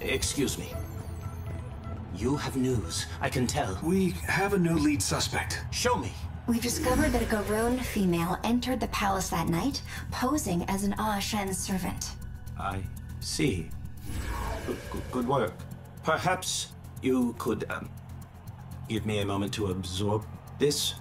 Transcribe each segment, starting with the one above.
Excuse me. You have news, I can tell. We have a new lead suspect. Show me. We've discovered that a Garoon female entered the palace that night, posing as an Shen's servant. I see. Good work. Perhaps you could, give me a moment to absorb this?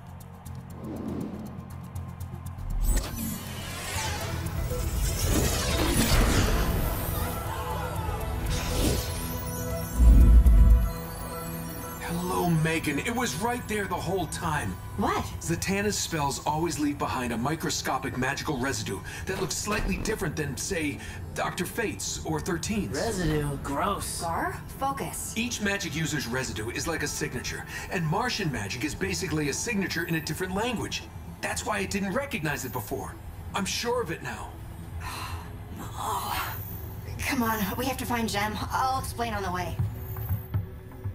Hello, Megan. It was right there the whole time. What? Zatanna's spells always leave behind a microscopic magical residue that looks slightly different than, say, Dr. Fate's or 13's. Residue? Gross. Gar? Focus. Each magic user's residue is like a signature, and Martian magic is basically a signature in a different language. That's why it didn't recognize it before. I'm sure of it now. Oh. Come on, we have to find Jem. I'll explain on the way.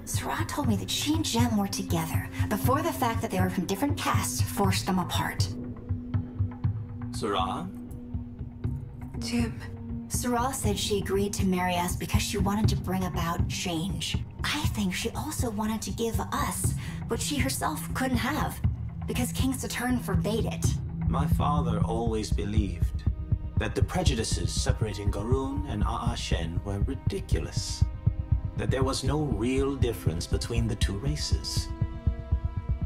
Syrah told me that she and Jem were together before the fact that they were from different castes forced them apart. Syrah? Jem. Syrah said she agreed to marry us because she wanted to bring about change. I think she also wanted to give us what she herself couldn't have, because King Saturn forbade it. My father always believed that the prejudices separating Garoon and Shen were ridiculous. That there was no real difference between the two races.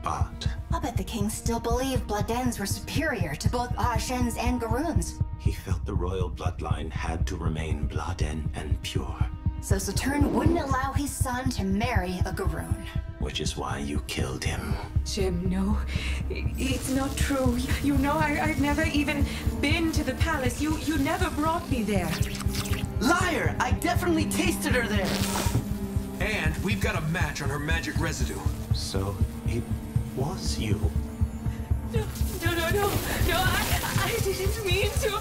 But I'll bet the king still believed Bloodens were superior to both Shens and Garoons. he felt the royal bloodline had to remain Bladen and pure. So Saturn wouldn't allow his son to marry a Garoon. Which is why you killed him. Jim, no. It's not true. You know I've never even been to the palace. You never brought me there. Liar! I definitely tasted her there. And we've got a match on her magic residue. So it was you. No, I didn't mean to.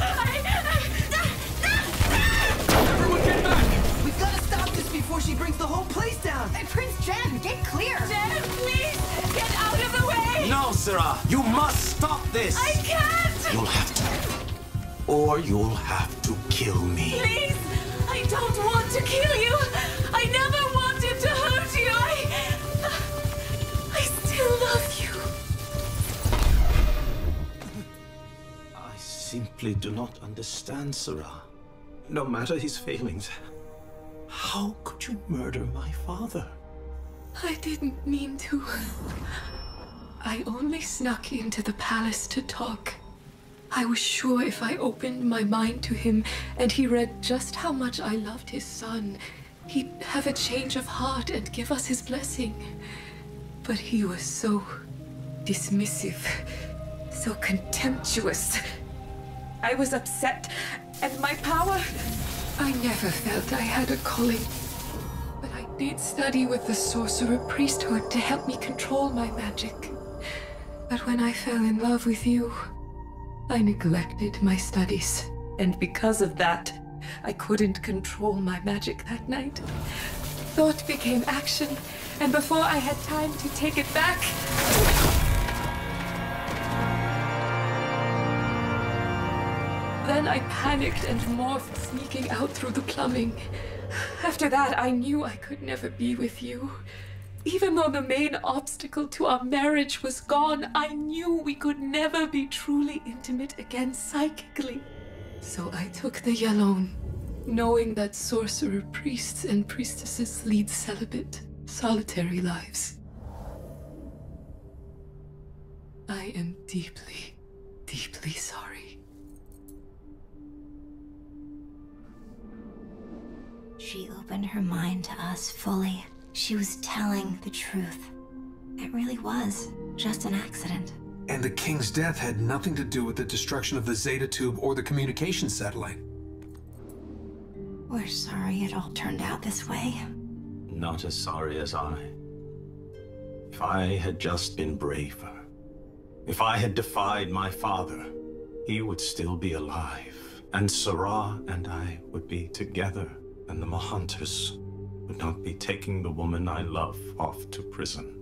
Everyone get back! We've got to stop this before she brings the whole place down. Hey, Prince Jem, get clear! Jem, please, get out of the way! No, Syrah! You must stop this! I can't! You'll have to. Or you'll have to kill me. Please! I don't want to kill you! I never wanted to hurt you! I still love you. I simply do not understand, Syrah. No matter his failings, how could you murder my father? I didn't mean to. I only snuck into the palace to talk. I was sure if I opened my mind to him and he read just how much I loved his son, he'd have a change of heart and give us his blessing. But he was so dismissive, so contemptuous. I was upset, and my power... I never felt I had a calling. But I did study with the sorcerer priesthood to help me control my magic. But when I fell in love with you, I neglected my studies, and because of that, I couldn't control my magic that night. Thought became action, and before I had time to take it back... Then I panicked and morphed, sneaking out through the plumbing. After that, I knew I could never be with you. Even though the main obstacle to our marriage was gone, I knew we could never be truly intimate again psychically. So I took the Yalon, knowing that sorcerer priests and priestesses lead celibate, solitary lives. I am deeply, deeply sorry. She opened her mind to us fully. She was telling the truth. It really was just an accident. And the king's death had nothing to do with the destruction of the Zeta Tube or the communication satellite. We're sorry it all turned out this way. Not as sorry as I. If I had just been braver, if I had defied my father, he would still be alive, and Syrah and I would be together, and the Mahunters would not be taking the woman I love off to prison.